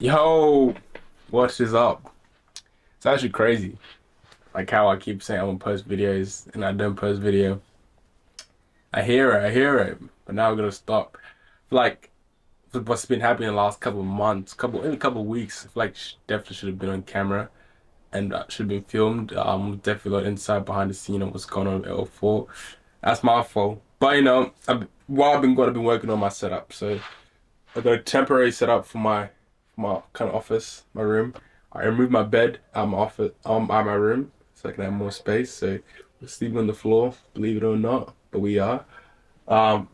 Yo, what is up? It's actually crazy. Like how I keep saying I'm gonna post videos and I don't post video. I hear it, but now we're gonna stop. Like what's been happening in the last couple of months, in a couple of weeks, I feel like definitely should have been on camera and should have been filmed. Definitely got insight behind the scene of what's going on with L4. That's my fault. But while I've been working on my setup. So I got a temporary setup for my kind of office, my room. I removed my bed out my room so I can have more space. So we're sleeping on the floor, believe it or not, but we are. Um,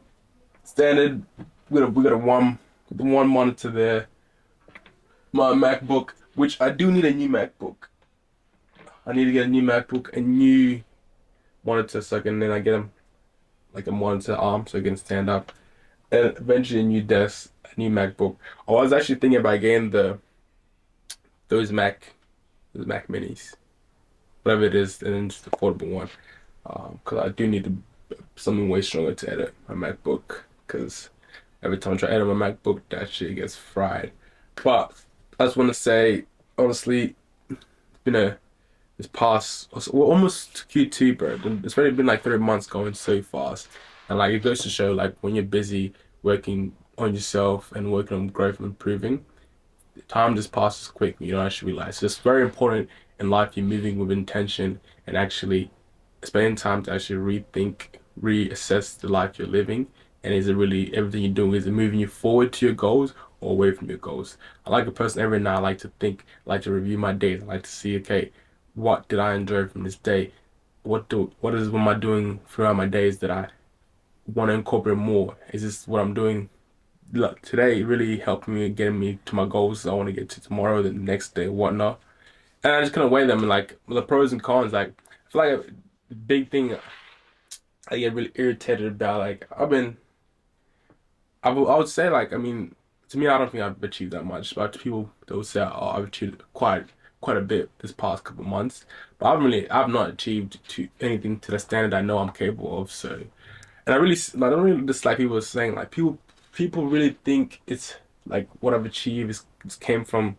Standard. We got a one monitor there. My MacBook, which I do need a new MacBook. I need to get a new MacBook, a new monitor, so I get like a monitor arm so I can stand up, and eventually a new desk, a new MacBook. I was actually thinking about getting those Mac those Mac Minis, whatever it is, and then just the affordable one. Because I do need something way stronger to edit my MacBook. Because every time I try to edit my MacBook, that shit gets fried. But I just want to say, honestly, you know, this past, well, almost Q2, bro. It's already been like 3 months going so fast. And like, it goes to show, like, when you're busy working on yourself and working on growth and improving, time just passes quick. You don't actually realize. So it's very important in life you're moving with intention and actually spending time to actually rethink, reassess the life you're living. And is it really everything you're doing? Is it moving you forward to your goals or away from your goals? I like a person every night. I like to think, I like to review my days. I like to see, okay, what did I enjoy from this day? What am I doing throughout my days that I want to incorporate more? Is this what I'm doing look, today really helped me getting me to my goals I want to get to tomorrow, the next day, whatnot. And I just kind of weigh them and like the pros and cons. Like I feel like the big thing I get really irritated about. I would say like to me I don't think I've achieved that much. But to people they'll say oh I've achieved quite a bit this past couple months. But I've not achieved to anything to the standard I know I'm capable of. So and I don't really dislike people saying like people really think it's like what I've achieved is came from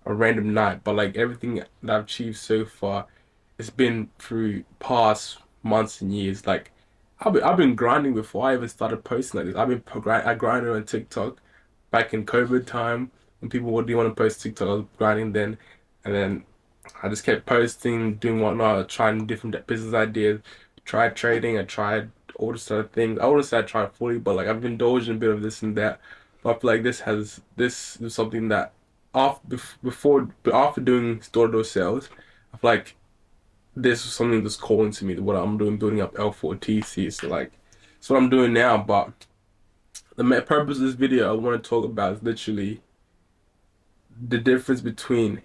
a random night, but like everything that I've achieved so far, it's been through past months and years. Like I've been grinding before I even started posting like this. I grinded on TikTok back in COVID time when people would do want to post TikTok. I was grinding then, and then I just kept posting, doing whatnot, trying different business ideas, tried trading, I tried all this sort of things. I wouldn't say I tried fully, but like I've indulged in a bit of this and that. But I feel like this is something that after doing store-to-door sales, I feel like this is something that's calling to me. What I'm doing, building up L4TC. So like, it's what I'm doing now. But the main purpose of this video I want to talk about is literally the difference between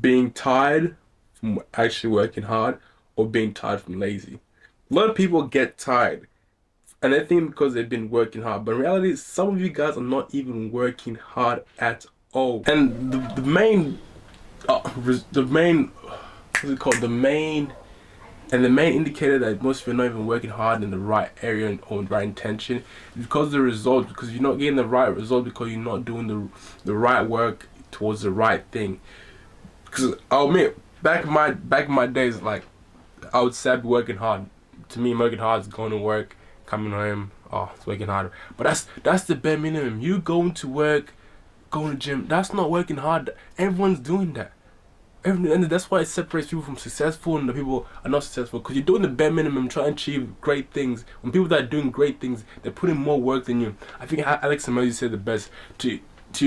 being tired from actually working hard or being tired from lazy. A lot of people get tired and they think because they've been working hard, but in reality, some of you guys are not even working hard at all. And the main, what's it called? The main indicator that most of you are not even working hard in the right area or the right intention is because of the results. Because you're not getting the right result because you're not doing the right work towards the right thing. Because I'll admit, back in my days, like I would say I'd be working hard. To me, working hard is going to work, coming home, oh, it's working harder. But that's the bare minimum. You going to work, going to gym, that's not working hard. Everyone's doing that. And that's why it separates people from successful and the people are not successful. Because you're doing the bare minimum, trying to achieve great things. When people that are doing great things, they're putting more work than you. I think Alex Ramosi said the best. To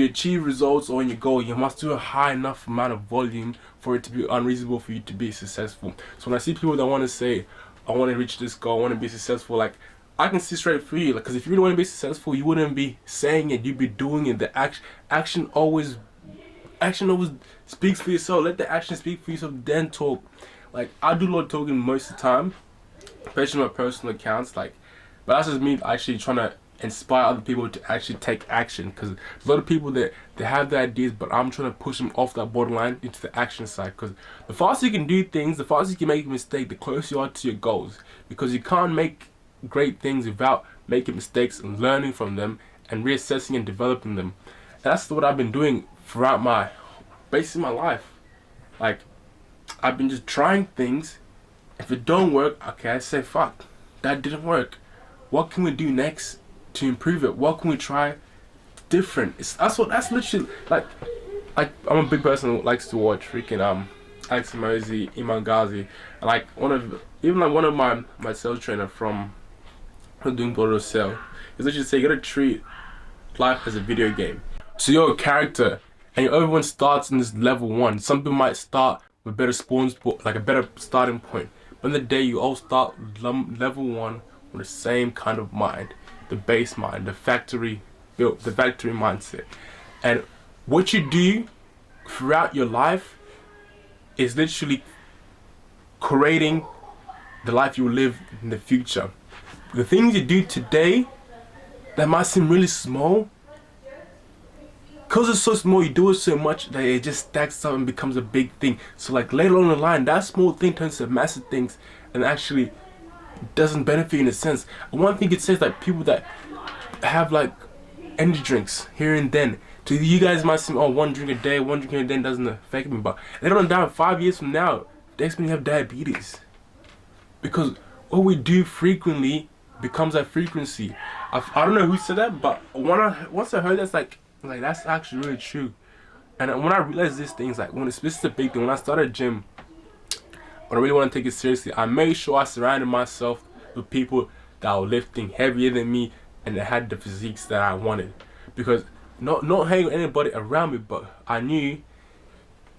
achieve results on your goal, you must do a high enough amount of volume for it to be unreasonable for you to be successful. So when I see people that want to say, I want to reach this goal, I want to be successful, like I can see straight through you. Like, because if you really want to be successful, you wouldn't be saying it, you'd be doing it. The action always action always speaks for yourself. Let the action speak for yourself, then talk. Like I do a lot of talking most of the time, especially my personal accounts. Like, but that's just me actually trying to inspire other people to actually take action. Because a lot of people that they have the ideas, but I'm trying to push them off that borderline into the action side. Because the faster you can do things, the faster you can make a mistake, the closer you are to your goals. Because you can't make great things without making mistakes and learning from them and reassessing and developing them. And that's what I've been doing throughout basically my life. Like, I've been just trying things. If it don't work, okay, I say fuck, that didn't work. What can we do next to improve it? What can we try different? That's literally like I'm a big person who likes to watch freaking Alex Mosey, Iman Ghazi, and like one of my sales trainer from doing border sale is literally say you gotta treat life as a video game. So you're a character, and everyone starts in this level one. Some people might start with better spawns, like a better starting point. But in the day, you all start level one with the same kind of mind, the base mind, the factory mindset. And what you do throughout your life is literally creating the life you will live in the future. The things you do today that might seem really small, because it's so small, you do it so much that it just stacks up and becomes a big thing. So like later on the line, that small thing turns to massive things and actually doesn't benefit you in a sense. And one thing it says, like people that have like energy drinks here and then, to you guys might seem, oh, one drink a day doesn't affect me, but later on down 5 years from now, they expect me to have diabetes. Because what we do frequently becomes a frequency. I don't know who said that, but once I heard that's like that's actually really true. And when I realized these things, like this is a big thing. When I started gym, when I really want to take it seriously, I made sure I surrounded myself with people that were lifting heavier than me and that had the physiques that I wanted. Because not hanging with anybody around me, but I knew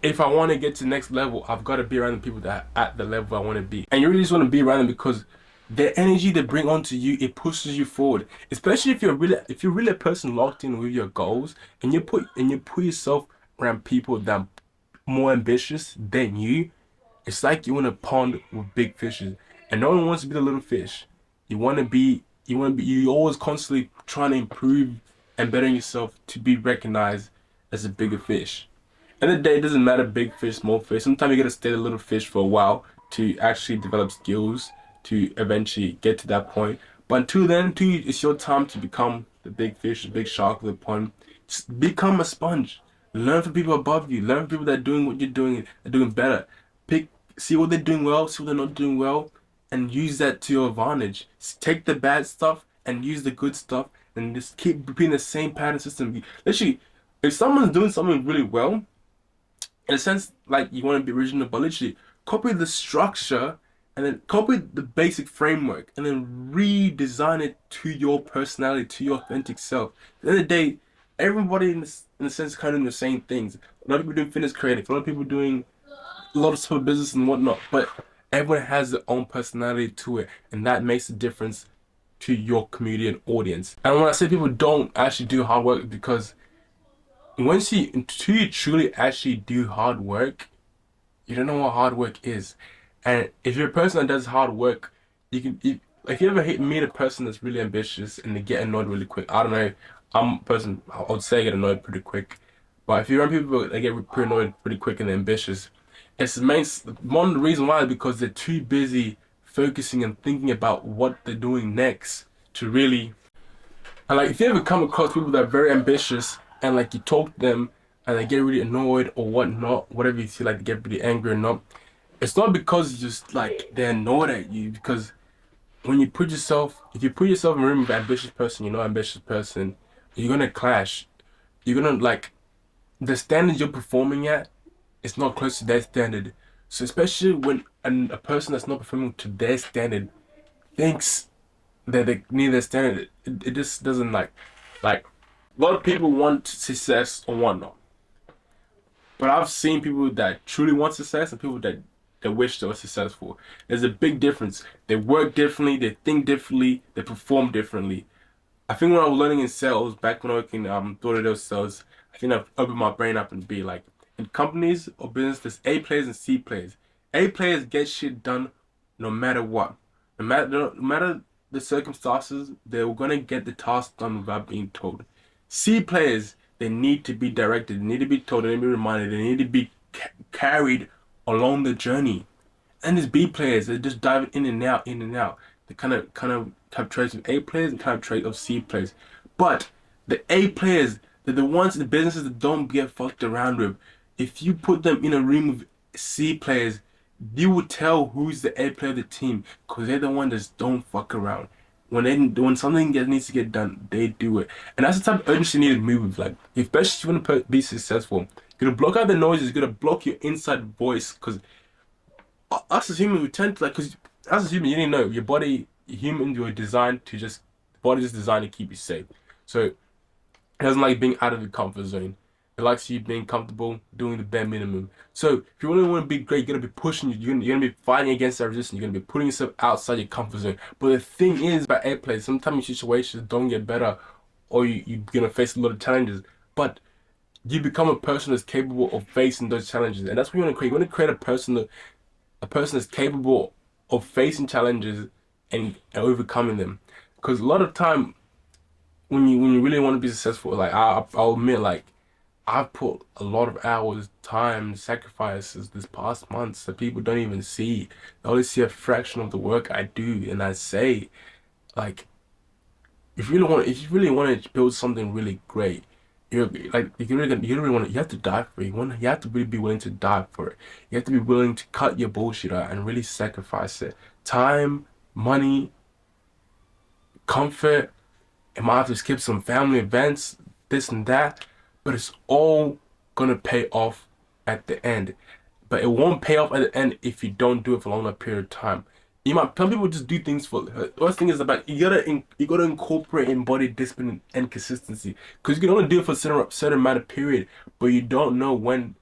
if I want to get to the next level, I've got to be around the people that are at the level I want to be. And you really just want to be around them because the energy they bring onto you, it pushes you forward. Especially if you're really a person locked in with your goals, and you put yourself around people that are more ambitious than you. It's like you're in a pond with big fishes, and no one wants to be the little fish. You're always constantly trying to improve and better yourself to be recognized as a bigger fish. End of the day, it doesn't matter big fish, small fish. Sometimes you gotta stay the little fish for a while to actually develop skills to eventually get to that point. But until then, it's your time to become the big fish, the big shark of the pond. Just become a sponge. Learn from people above you. Learn from people that are doing what you're doing, are doing better. See what they're doing well, see what they're not doing well, and use that to your advantage. Take the bad stuff and use the good stuff, and just keep repeating the same pattern system. Literally, if someone's doing something really well, in a sense, like you want to be original, but literally copy the structure and then copy the basic framework and then redesign it to your personality, to your authentic self. At the end of the day, everybody in a sense is kind of doing the same things. A lot of people doing fitness creative, a lot of people doing a lot of stuff with business and whatnot, but everyone has their own personality to it, and that makes a difference to your community and audience. And when I say people don't actually do hard work, because until you truly actually do hard work, you don't know what hard work is. And if you're a person that does hard work, if you ever meet a person that's really ambitious and they get annoyed really quick. I don't know, I'm a person, I would say I get annoyed pretty quick. But if you're around people that get pretty annoyed pretty quick and they're ambitious, one of the reasons why is because they're too busy focusing and thinking about what they're doing next to really. And like if you ever come across people that are very ambitious and like you talk to them and they get really annoyed or whatnot, whatever you feel like they get really angry or not, it's not because just like they're annoyed at you. Because if you put yourself in a room with an ambitious person, ambitious person, you're gonna clash. You're gonna like the standard you're performing at is not close to their standard. So especially when a person that's not performing to their standard thinks that they need their standard, it just doesn't like a lot of people want success or whatnot. But I've seen people that truly want success and people that wish they were successful. There's a big difference. They work differently, they think differently, they perform differently. I think when I was learning in sales, back when I was working door-to-door sales, I think I've opened my brain up and be like, in companies or business, there's A players and C players. A players get shit done no matter what. No matter the circumstances, they're gonna get the task done without being told. C players, they need to be directed, they need to be told, they need to be reminded, they need to be carried along the journey. And there's B players, they just dive in and out, in and out. They kind of have traits of A players and kind of traits of C players. But the A players, They're the ones in the businesses that don't get fucked around with. If you put them in a room with C players, you will tell who's the A player of the team because they're the ones that don't fuck around. When something needs to get done, they do it, and that's the type of urgency you need to move. Like, especially if you want to be successful, you gotta block out the noises. You gotta block your inside voice because us as humans, we tend to like, because as a human, you didn't know your body, humans were designed to just, the body is designed to keep you safe. So it doesn't like being out of the comfort zone. It likes you being comfortable, doing the bare minimum. So if you really want to be great, you're gonna be pushing, you're gonna be fighting against that resistance. You're gonna be putting yourself outside your comfort zone. But the thing is about airplay, sometimes your situations don't get better, or you're gonna face a lot of challenges. But you become a person that's capable of facing those challenges, and that's what you want to create. You want to create a person that's capable of facing challenges and overcoming them. Because a lot of time when you really want to be successful, like I'll admit, like I've put a lot of hours, time, sacrifices this past months that people don't even see. They only see a fraction of the work I do, and I say, like, if you really want to build something really great, you're like you really want to, you have to die for it. You have to really be willing to die for it. You have to be willing to cut your bullshit out and really sacrifice it. Time, money, comfort. It might have to skip some family events, this and that, but it's all gonna pay off at the end. But it won't pay off at the end if you don't do it for a longer period of time. Some people just do things for. The worst thing is about you gotta incorporate in body discipline and consistency because you can only do it for a certain amount of period, but you don't know when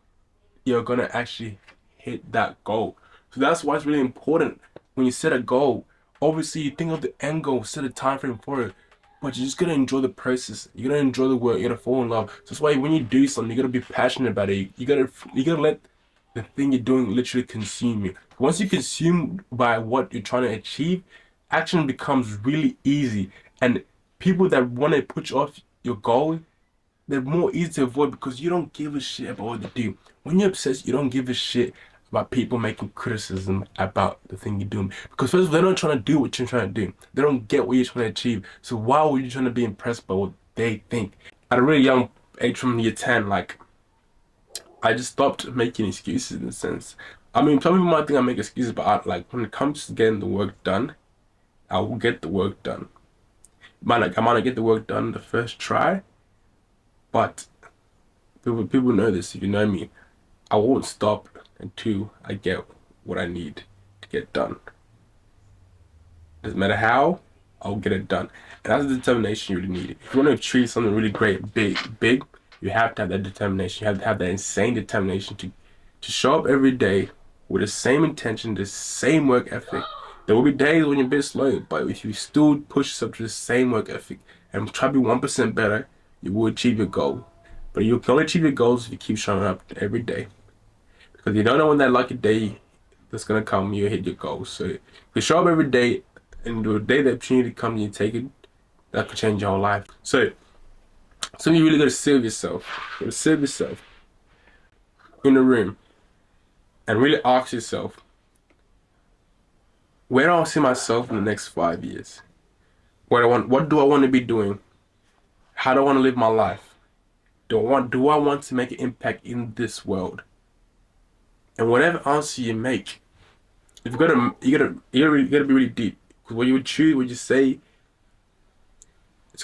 you're gonna actually hit that goal. So that's why it's really important when you set a goal. Obviously, you think of the end goal, set a time frame for it, but you're just gonna enjoy the process. You're gonna enjoy the work. You're gonna fall in love. So that's why when you do something, you gotta be passionate about it. You gotta let the thing you're doing literally consume you. Once you're consumed by what you're trying to achieve, action becomes really easy. And people that want to put you off your goal, they're more easy to avoid because you don't give a shit about what they do. When you're obsessed, you don't give a shit about people making criticism about the thing you're doing. Because first of all, they're not trying to do what you're trying to do. They don't get what you're trying to achieve. So why were you trying to be impressed by what they think? At a really young age from year 10, like I just stopped making excuses in a sense. I mean, some people might think I make excuses, but like when it comes to getting the work done, I will get the work done. I might not get the work done the first try, but people know this. If you know me, I won't stop until I get what I need to get done. Doesn't matter how, I'll get it done. And that's the determination you really need. If you want to achieve something really great, big, you have to have that determination. You have to have that insane determination to show up every day with the same intention, the same work ethic. There will be days when you're a bit slow, but if you still push yourself to the same work ethic and try to be 1% better, you will achieve your goal. But you can only achieve your goals if you keep showing up every day. Because you don't know when that lucky day that's gonna come, you hit your goals. So if you show up every day and the day the opportunity comes and you take it, that could change your whole life. So you really gotta sit yourself. You gotta sit yourself in a room and really ask yourself, where do I see myself in the next 5 years? What do I want to be doing? How do I want to live my life? Do I want to make an impact in this world? And whatever answer you make, if you gotta be really deep. Because what you would choose, what you say,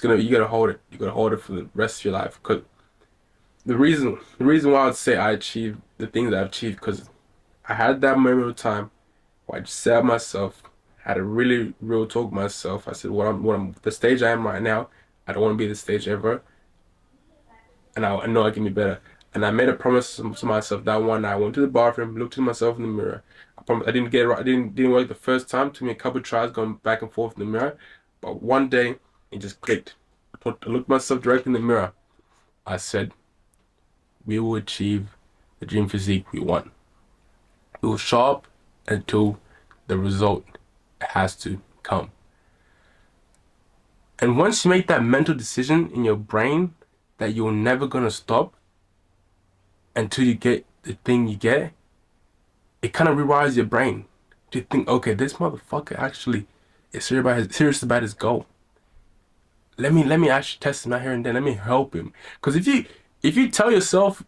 you gotta hold it. You gotta hold it for the rest of your life. Because the reason why I'd say I achieved the things that I've achieved, because I had that moment of time where I just sat myself, had a really real talk with myself. I said, the stage I am right now, I don't want to be the stage ever, and I know I can be better. And I made a promise to myself that one night. I went to the bathroom, looked at myself in the mirror. I promised I didn't get it right. I didn't work the first time. Took me a couple of tries going back and forth in the mirror, but one day it just clicked. I looked at myself directly in the mirror. I said, "We will achieve the dream physique we want. We will show up until the result has to come." And once you make that mental decision in your brain that you're never gonna stop until you get the thing you get, it kind of rewires your brain to think, okay, this motherfucker actually is serious about his goal. let me actually test him out here and then. Let me help him. Because if you tell yourself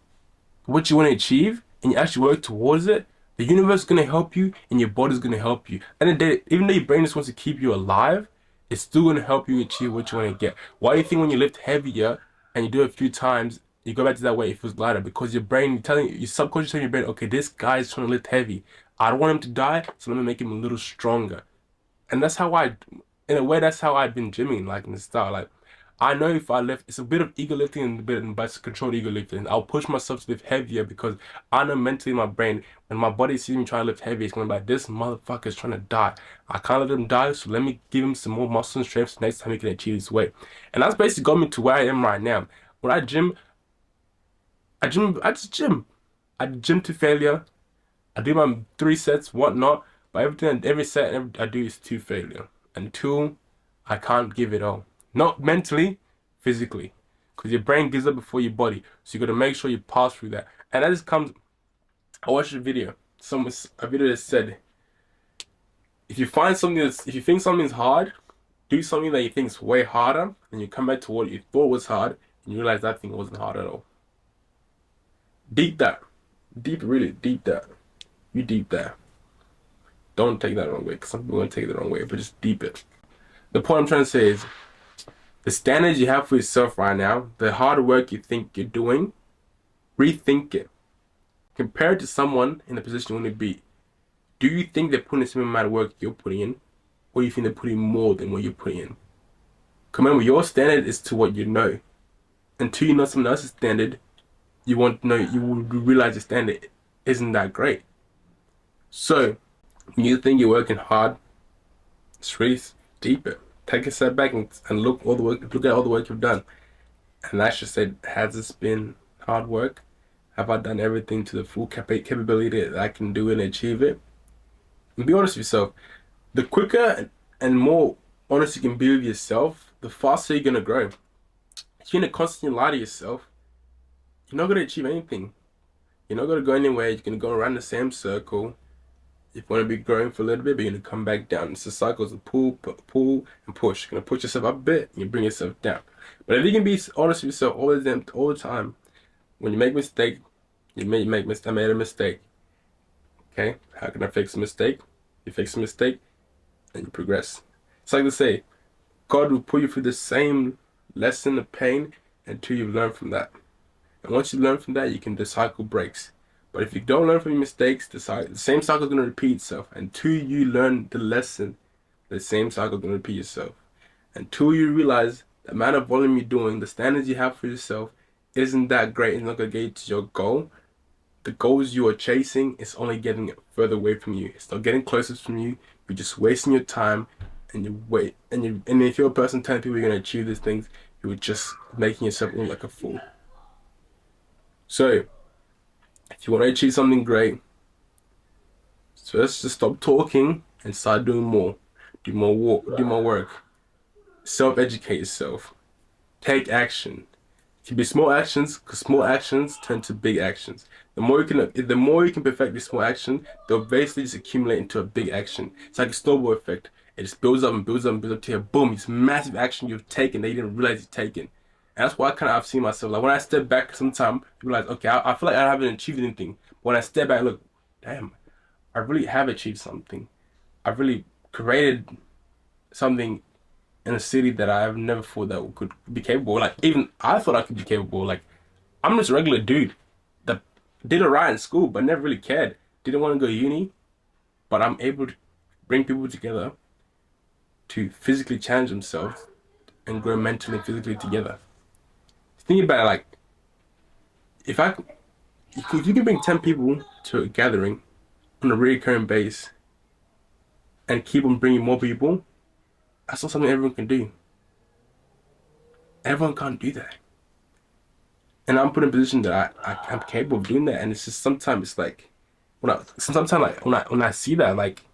what you want to achieve and you actually work towards it, the universe is gonna help you and your body's gonna help you. And the day, even though your brain just wants to keep you alive, it's still gonna help you achieve what you want to get. Why do you think when you lift heavier and you do it a few times, you go back to that weight, it feels lighter? Because your brain, you're telling your subconscious telling your brain, okay, this guy is trying to lift heavy. I don't want him to die, so let me make him a little stronger. And that's how in a way, that's how I've been gymming, like in the start. Like, I know if I lift, it's a bit of ego lifting and a bit of controlled ego lifting. I'll push myself to lift heavier because I know mentally in my brain, when my body sees me trying to lift heavy, it's going to be like, this motherfucker is trying to die. I can't let him die, so let me give him some more muscle and strength so next time he can achieve his weight. And that's basically got me to where I am right now. When I just gym. I gym to failure. I do my 3 sets, whatnot, but every set I do is to failure. Until I can't give it all. Not mentally, physically. Because your brain gives up before your body. So you got to make sure you pass through that. And that just comes. I watched a video. A video that said, if you think something's hard, do something that you think is way harder, and you come back to what you thought was hard, and you realize that thing wasn't hard at all. Deep that. Deep, really deep that. You deep that. Don't take that the wrong way, because some people are going to take it the wrong way, but just deep it. The point I'm trying to say is, the standards you have for yourself right now, the hard work you think you're doing, rethink it. Compare it to someone in the position you want to be. Do you think they're putting the same amount of work you're putting in? Or do you think they're putting more than what you're putting in? Remember, your standard is to what you know. Until you know someone else's standard, you won't know, you will realize your standard isn't that great. So, when you think you're working hard, it's really deep it. Take a step back and look at all the work you've done. And I should say, has this been hard work? Have I done everything to the full capability that I can do and achieve it? And be honest with yourself. The quicker and more honest you can be with yourself, the faster you're gonna grow. If you're gonna constantly lie to yourself, you're not gonna achieve anything. You're not gonna go anywhere. You're gonna go around the same circle. You want to be growing for a little bit, but you're gonna come back down. It's a cycle of pull, and push. You're gonna push yourself up a bit, and you bring yourself down. But if you can be honest with yourself all the time, when you make a mistake, I made a mistake. Okay, how can I fix a mistake? You fix a mistake, and you progress. It's like they say, God will put you through the same lesson of pain until you learn from that. And once you learn from that, the cycle breaks. But if you don't learn from your mistakes, the same cycle is going to repeat itself. Until you learn the lesson, the same cycle is going to repeat itself. Until you realize the amount of volume you're doing, the standards you have for yourself isn't that great. It's not going to get you to your goal. The goals you are chasing is only getting further away from you. It's not getting closer from you. You're just wasting your time, and you wait. And if you're a person telling people you're going to achieve these things, you're just making yourself look like a fool. So, if you want to achieve something great, so let's just stop talking and start doing more. Do more work. Self-educate yourself. Take action. It can be small actions, because small actions turn to big actions. The more you can perfect this small action, they'll basically just accumulate into a big action. It's like a snowball effect. It just builds up and builds up and builds up to a boom. It's massive action you've taken that you didn't realize you've taken. And that's why I've seen myself. Like when I step back sometimes, you realize, okay, I feel like I haven't achieved anything. But when I step back, look, damn, I really have achieved something. I've really created something in a city that I've never thought that could be capable. Like even I thought I could be capable. Like I'm just a regular dude that did alright in school, but never really cared. Didn't want to go to uni, but I'm able to bring people together to physically challenge themselves and grow mentally and physically together. Think about it, like if you can bring 10 people to a gathering on a recurring base and keep on bringing more people, that's not something everyone can do. Everyone can't do that. And I'm put in a position that I'm capable of doing that. And it's just sometimes it's like when I see that, like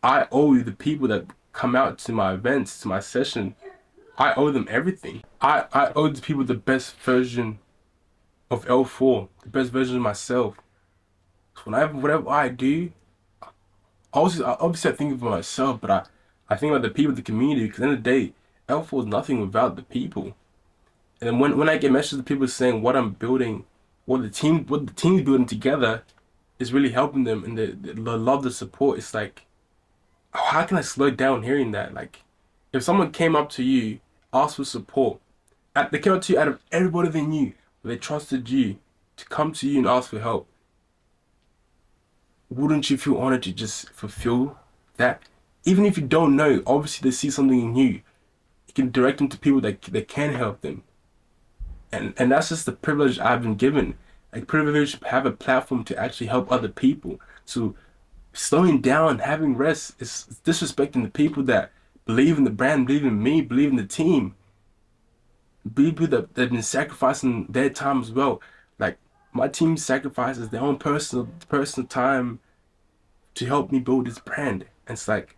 I owe the people that come out to my events, to my session, I owe them everything. I owe the people the best version of L4, the best version of myself. So whatever I do, obviously I think of myself, but I think about the people, the community, because at the end of the day, L4 is nothing without the people. And then when I get messages of people saying what I'm building, what the team's building together is really helping them, and they love the support. It's like, oh, how can I slow down hearing that? Like, if someone came up to you, asked for support, they came up to you out of everybody they knew, they trusted you to come to you and ask for help, wouldn't you feel honored to just fulfill that? Even if you don't know, obviously they see something in you. You can direct them to people that can help them. And that's just the privilege I've been given. Like privilege to have a platform to actually help other people. So slowing down, having rest is disrespecting the people that believe in the brand, believe in me, believe in the team. People that have been sacrificing their time as well. Like my team sacrifices their own personal time to help me build this brand. And it's like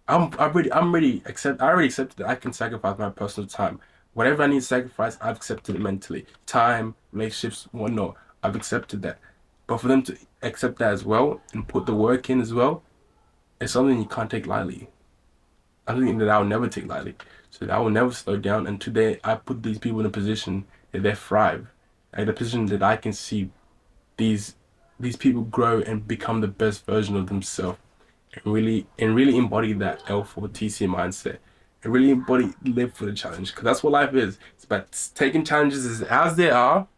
I already accepted that I can sacrifice my personal time. Whatever I need to sacrifice, I've accepted it mentally. Time, relationships, whatnot, I've accepted that. But for them to accept that as well and put the work in as well, it's something you can't take lightly. Something that I'll never take lightly. So I will never slow down. And today I put these people in a position that they thrive. Like the position that I can see these these people grow and become the best version of themselves and really embody that L4TC mindset and really embody live for the challenge because that's what life is. It's about taking challenges as they are,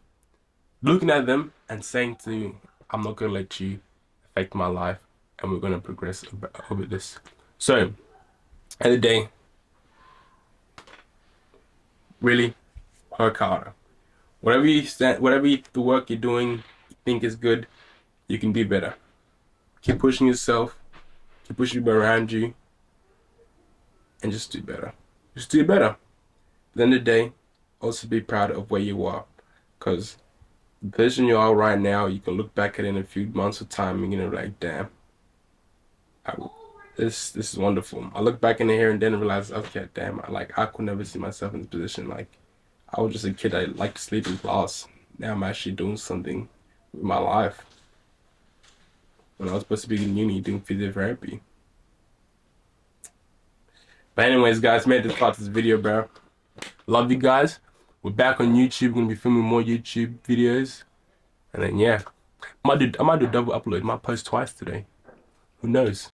looking at them and saying to you, I'm not gonna let you affect my life and we're gonna progress over this. So at the end of the day, really work harder. The work you're doing you think is good, you can do better. Keep pushing yourself, keep pushing people around you, and just do better. Just do better. At the end of the day, also be proud of where you are. Because the position you are right now, you can look back at it in a few months of time and you're like, damn, I, this is wonderful. I look back in here and then realize, okay, damn, I could never see myself in this position. Like, I was just a kid, I liked to sleep in class. Now I'm actually doing something with my life. When I was supposed to be in uni doing physiotherapy. But anyways, guys, made this part of this video, bro. Love you guys. We're back on YouTube. We're gonna be filming more YouTube videos. And then yeah. I might do double upload. I might post twice today. Who knows?